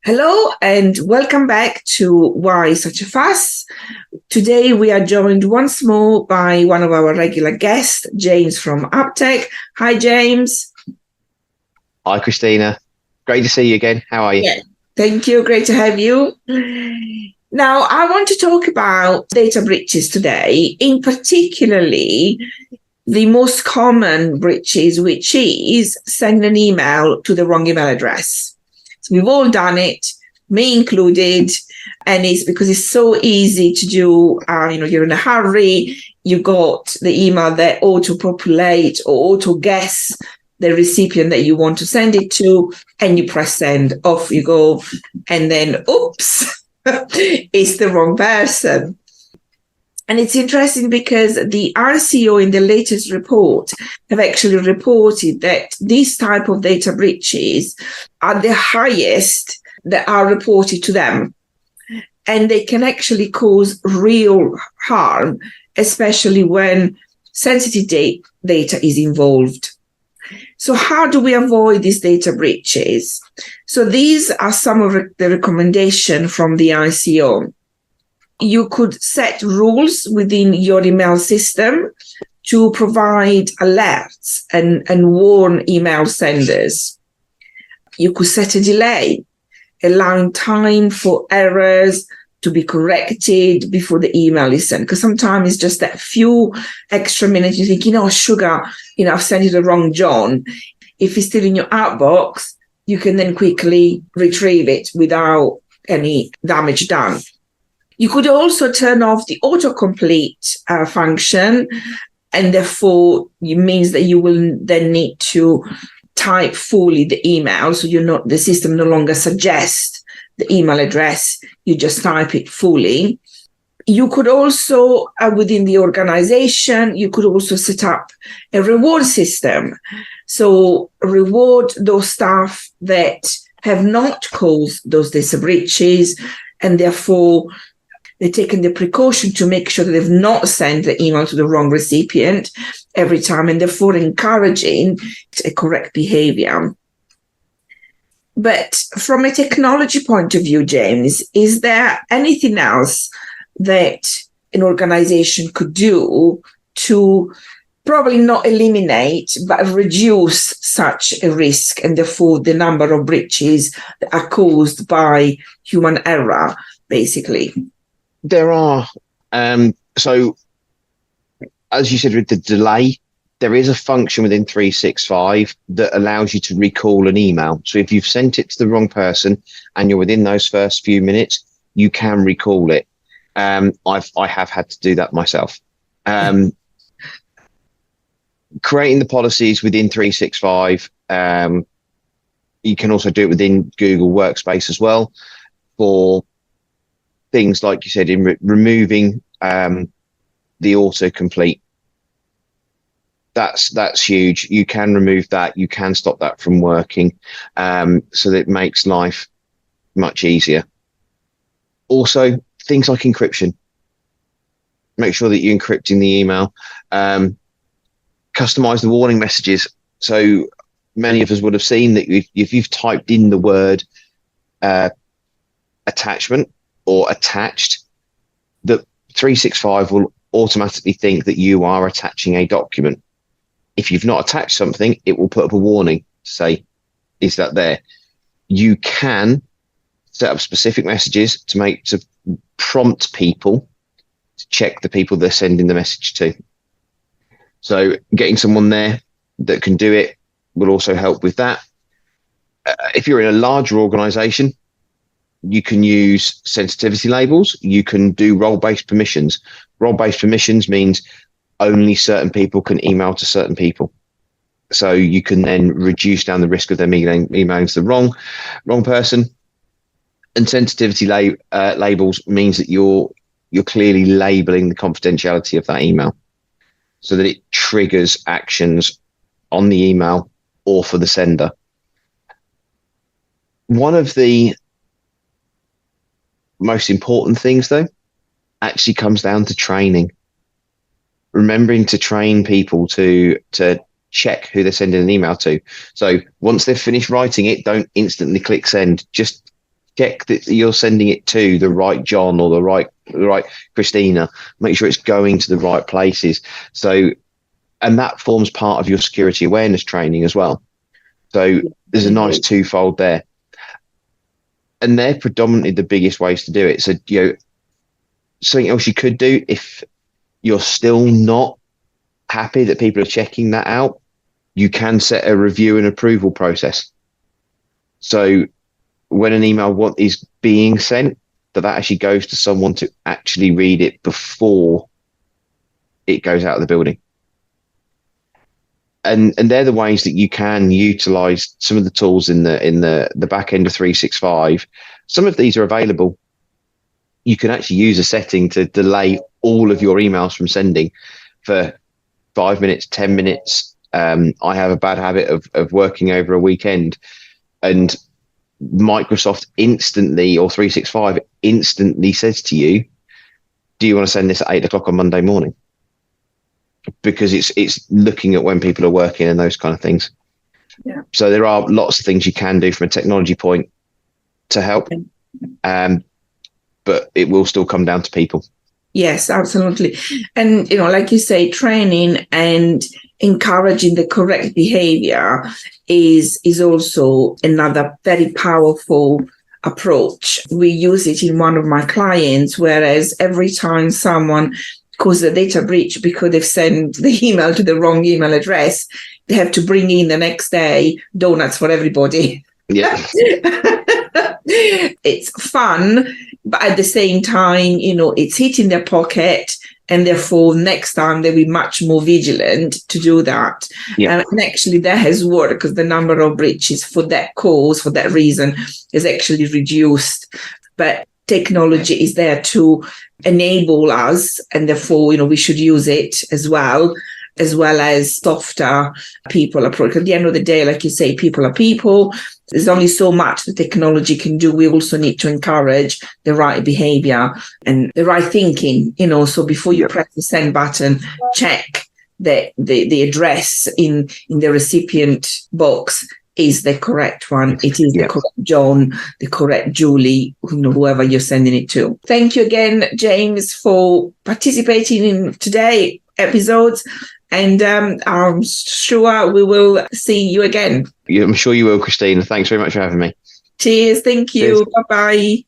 Hello and welcome back to Why Such a Fuss. Today we are joined once more by one of our regular guests, James from UpTech. Hi, James. Hi, Christina. Great to see you again. How are you? Yeah, thank you. Great to have you. Now, I want to talk about data breaches today, in particularly the most common breaches, which is sending an email to the wrong email address. So we've all done it, me included, and it's because it's so easy to do. You're in a hurry, you got the email that auto-populate or auto-guess the recipient that you want to send it to, and you press send, off you go, and then, oops, it's the wrong person. And it's interesting because the RCO in the latest report have actually reported that these type of data breaches are the highest that are reported to them. And they can actually cause real harm, especially when sensitive data is involved. So how do we avoid these data breaches? So these are some of the recommendations from the RCO. You could set rules within your email system to provide alerts and warn email senders. You could set a delay, allowing time for errors to be corrected before the email is sent. Because sometimes it's just that few extra minutes you think, sugar, I've sent you the wrong John. If it's still in your outbox, you can then quickly retrieve it without any damage done. You could also turn off the autocomplete function, and therefore it means that you will then need to type fully the email, so the system no longer suggests the email address, you just type it fully. You could also, within the organization, you could also set up a reward system. So reward those staff that have not caused those data breaches, and therefore they've taken the precaution to make sure that they've not sent the email to the wrong recipient every time, and therefore encouraging a correct behavior. But from a technology point of view, James, is there anything else that an organization could do to probably not eliminate, but reduce such a risk and therefore the number of breaches that are caused by human error, basically? There are. So, as you said, with the delay, there is a function within 365 that allows you to recall an email. So if you've sent it to the wrong person and you're within those first few minutes, you can recall it. I have had to do that myself. Creating the policies within 365. You can also do it within Google Workspace as well for things like you said in removing the autocomplete. That's huge. You can remove that. You can stop that from working, so that it makes life much easier. Also, things like encryption. Make sure that you're encrypting the email. Customize the warning messages. So many of us would have seen that if you've typed in the word attachment or attached, that 365 will automatically think that you are attaching a document. If you've not attached something, it will put up a warning to say, is that there? You can set up specific messages to prompt people to check the people they're sending the message to. So getting someone there that can do it will also help with that. If you're in a larger organization, you can use sensitivity labels. You can do role-based permissions. Role-based permissions means only certain people can email to certain people. So you can then reduce down the risk of them emailing to the wrong person. And sensitivity labels means that you're clearly labeling the confidentiality of that email so that it triggers actions on the email or for the sender. One of the most important things, though, actually comes down to training. Remembering to train people to check who they're sending an email to. So once they've finished writing it, don't instantly click send. Just check that you're sending it to the right John or the right Christina. Make sure it's going to the right places. So, and that forms part of your security awareness training as well. So there's a nice twofold there. And they're predominantly the biggest ways to do it. So, something else you could do if you're still not happy that people are checking that out, you can set a review and approval process. So when an email is being sent, that actually goes to someone to actually read it before it goes out of the building. And they're the ways that you can utilize some of the tools in the back end of 365. Some of these are available. You can actually use a setting to delay all of your emails from sending for 5 minutes, 10 minutes. I have a bad habit of working over a weekend, and Microsoft instantly, or 365 instantly says to you, do you want to send this at 8 o'clock on Monday morning? Because it's looking at when people are working and those kind of things. Yeah. So there are lots of things you can do from a technology point to help, but it will still come down to people. Yes, absolutely. And, like you say, training and encouraging the correct behavior is also another very powerful approach. We use it in one of my clients, whereas every time someone causes a data breach because they've sent the email to the wrong email address, they have to bring in the next day donuts for everybody. Yeah. It's fun, but at the same time, it's hitting their pocket, and therefore next time they'll be much more vigilant to do that. Yeah. And actually that has worked, because the number of breaches for that cause, for that reason, is actually reduced. But technology is there to enable us, and therefore, we should use it as well as softer people approach. At the end of the day, like you say, people are people. There's only so much the technology can do. We also need to encourage the right behavior and the right thinking, so before you press the send button, check that the address in the recipient box is the correct one. It is the correct John, the correct Julie, whoever you're sending it to. Thank you again, James, for participating in today's episodes. And I'm sure we will see you again. I'm sure you will, Christina. Thanks very much for having me. Cheers. Thank you. Cheers. Bye-bye.